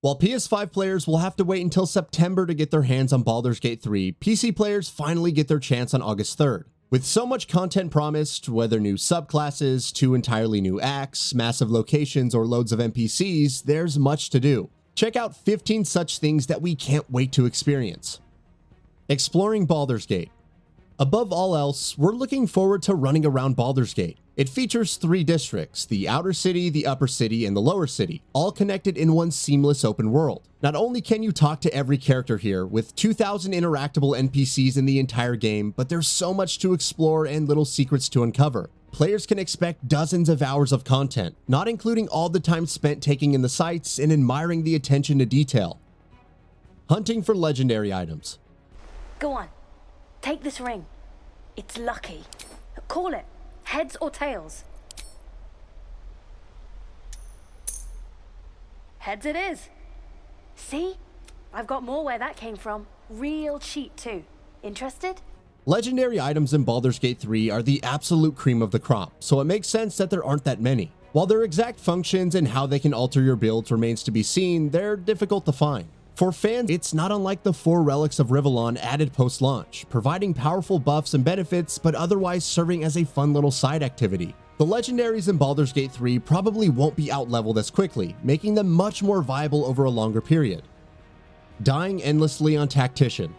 While PS5 players will have to wait until September to get their hands on Baldur's Gate 3, PC players finally get their chance on August 3rd. With so much content promised, whether new subclasses, 2 entirely new acts, massive locations, or loads of NPCs, there's much to do. Check out 15 such things that we can't wait to experience. Exploring Baldur's Gate. Above all else, we're looking forward to running around Baldur's Gate. It features 3 districts, the Outer City, the Upper City, and the Lower City, all connected in one seamless open world. Not only can you talk to every character here, with 2,000 interactable NPCs in the entire game, but there's so much to explore and little secrets to uncover. Players can expect dozens of hours of content, not including all the time spent taking in the sights and admiring the attention to detail. Hunting for legendary items. Go on, take this ring. It's lucky. Call it. Heads or tails? Heads it is. See? I've got more where that came from. Real cheat too. Interested? Legendary items in Baldur's Gate 3 are the absolute cream of the crop, so it makes sense that there aren't that many. While their exact functions and how they can alter your builds remains to be seen, they're difficult to find. For fans, it's not unlike the 4 relics of Rivellon added post-launch, providing powerful buffs and benefits, but otherwise serving as a fun little side activity. The legendaries in Baldur's Gate 3 probably won't be out-leveled as quickly, making them much more viable over a longer period. Dying endlessly on Tactician.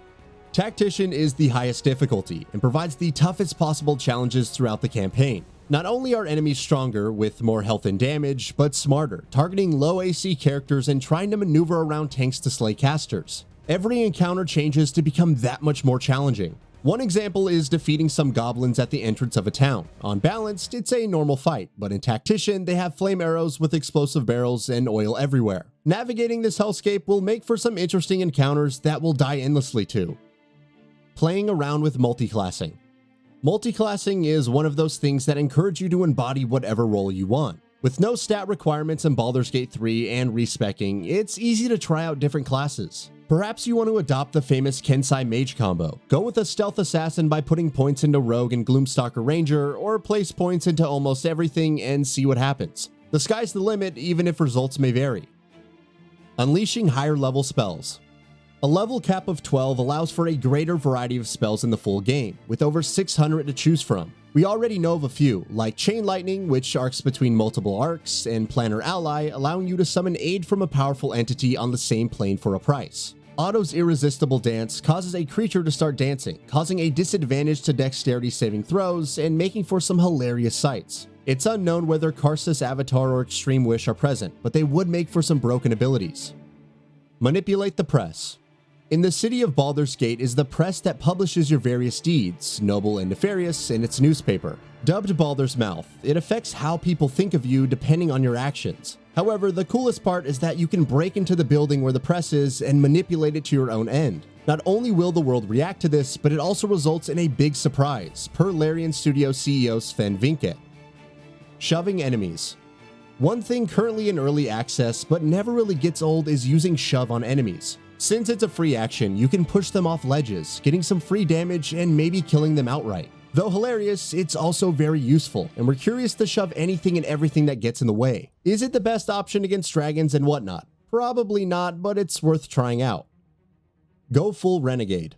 Tactician is the highest difficulty, and provides the toughest possible challenges throughout the campaign. Not only are enemies stronger, with more health and damage, but smarter, targeting low AC characters and trying to maneuver around tanks to slay casters. Every encounter changes to become that much more challenging. One example is defeating some goblins at the entrance of a town. On balance, it's a normal fight, but in Tactician, they have flame arrows with explosive barrels and oil everywhere. Navigating this hellscape will make for some interesting encounters that will die endlessly to. Playing around with multiclassing. Multiclassing is one of those things that encourage you to embody whatever role you want. With no stat requirements in Baldur's Gate 3 and respecking, it's easy to try out different classes. Perhaps you want to adopt the famous Kensai Mage combo, go with a Stealth Assassin by putting points into Rogue and Gloomstalker Ranger, or place points into almost everything and see what happens. The sky's the limit, even if results may vary. Unleashing higher level spells. A level cap of 12 allows for a greater variety of spells in the full game, with over 600 to choose from. We already know of a few, like Chain Lightning, which arcs between multiple arcs, and Planner Ally, allowing you to summon aid from a powerful entity on the same plane for a price. Otto's Irresistible Dance causes a creature to start dancing, causing a disadvantage to dexterity saving throws and making for some hilarious sights. It's unknown whether Karsus Avatar or Extreme Wish are present, but they would make for some broken abilities. Manipulate the press. In the city of Baldur's Gate is the press that publishes your various deeds, noble and nefarious, in its newspaper. Dubbed Baldur's Mouth, it affects how people think of you depending on your actions. However, the coolest part is that you can break into the building where the press is and manipulate it to your own end. Not only will the world react to this, but it also results in a big surprise, per Larian Studio CEO Sven Vinke. Shoving enemies. One thing currently in early access but never really gets old is using shove on enemies. Since it's a free action, you can push them off ledges, getting some free damage and maybe killing them outright. Though hilarious, it's also very useful, and we're curious to shove anything and everything that gets in the way. Is it the best option against dragons and whatnot? Probably not, but it's worth trying out. Go full Renegade.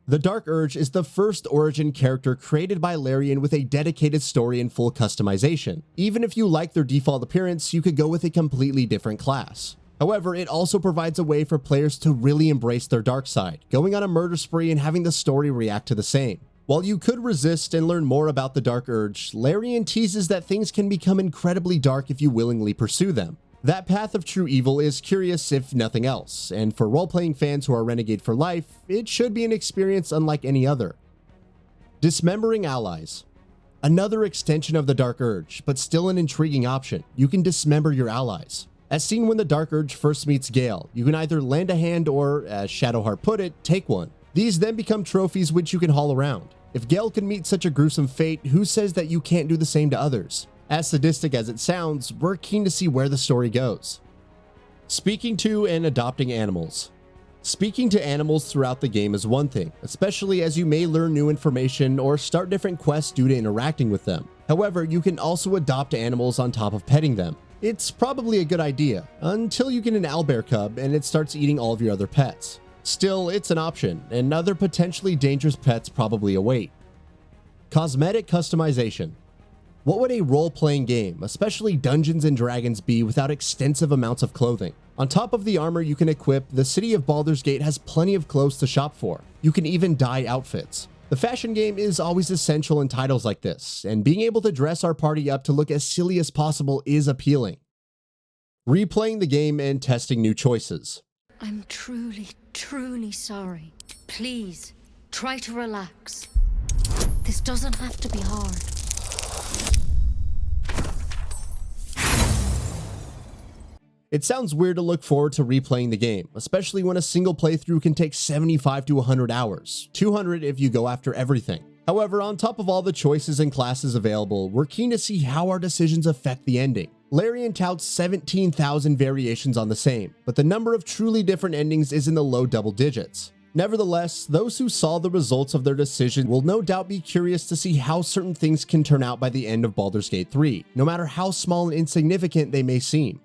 The Dark Urge is the first origin character created by Larian with a dedicated story and full customization. Even if you like their default appearance, you could go with a completely different class. However, it also provides a way for players to really embrace their dark side, going on a murder spree and having the story react to the same. While you could resist and learn more about the Dark Urge, Larian teases that things can become incredibly dark if you willingly pursue them. That path of true evil is curious if nothing else, and for role-playing fans who are Renegade for life, it should be an experience unlike any other. Dismembering allies. Another extension of the Dark Urge, but still an intriguing option. You can dismember your allies. As seen when the Dark Urge first meets Gale, you can either lend a hand or, as Shadowheart put it, take one. These then become trophies which you can haul around. If Gale can meet such a gruesome fate, who says that you can't do the same to others? As sadistic as it sounds, we're keen to see where the story goes. Speaking to and adopting animals. Speaking to animals throughout the game is one thing, especially as you may learn new information or start different quests due to interacting with them. However, you can also adopt animals on top of petting them. It's probably a good idea, until you get an owlbear cub and it starts eating all of your other pets. Still, it's an option, and other potentially dangerous pets probably await. Cosmetic customization. What would a role-playing game, especially Dungeons & Dragons, be without extensive amounts of clothing? On top of the armor you can equip, the city of Baldur's Gate has plenty of clothes to shop for. You can even dye outfits. The fashion game is always essential in titles like this, and being able to dress our party up to look as silly as possible is appealing. Replaying the game and testing new choices. I'm truly sorry. Please, try to relax. This doesn't have to be hard. It sounds weird to look forward to replaying the game, especially when a single playthrough can take 75 to 100 hours, 200 if you go after everything. However, on top of all the choices and classes available, we're keen to see how our decisions affect the ending. Larian touts 17,000 variations on the same, but the number of truly different endings is in the low double digits. Nevertheless, those who saw the results of their decision will no doubt be curious to see how certain things can turn out by the end of Baldur's Gate 3, no matter how small and insignificant they may seem.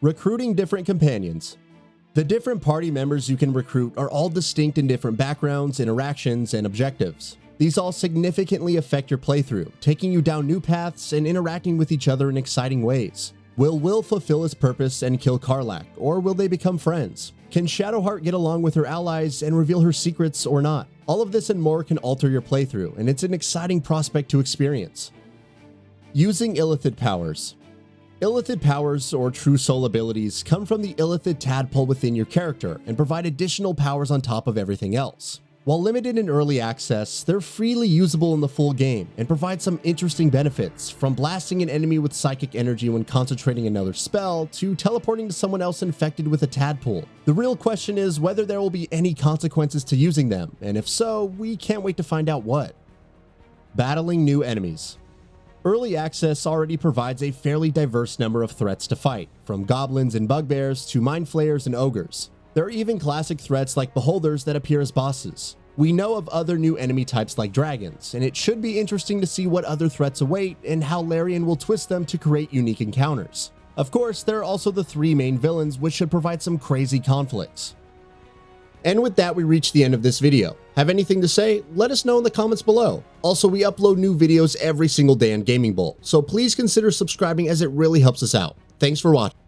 Recruiting different companions. The different party members you can recruit are all distinct in different backgrounds, interactions, and objectives. These all significantly affect your playthrough, taking you down new paths and interacting with each other in exciting ways. Will Will fulfill his purpose and kill Karlach, or will they become friends? Can Shadowheart get along with her allies and reveal her secrets or not? All of this and more can alter your playthrough, and it's an exciting prospect to experience. Using Illithid powers. Illithid powers, or true soul abilities, come from the Illithid tadpole within your character and provide additional powers on top of everything else. While limited in early access, they're freely usable in the full game and provide some interesting benefits, from blasting an enemy with psychic energy when concentrating another spell, to teleporting to someone else infected with a tadpole. The real question is whether there will be any consequences to using them, and if so, we can't wait to find out what. Battling new enemies. Early access already provides a fairly diverse number of threats to fight, from goblins and bugbears to mind flayers and ogres. There are even classic threats like beholders that appear as bosses. We know of other new enemy types like dragons, and it should be interesting to see what other threats await and how Larian will twist them to create unique encounters. Of course, there are also the three main villains, which should provide some crazy conflicts. And with that, we reach the end of this video. Have anything to say? Let us know in the comments below. Also, we upload new videos every single day on Gaming Bolt, so please consider subscribing as it really helps us out. Thanks for watching.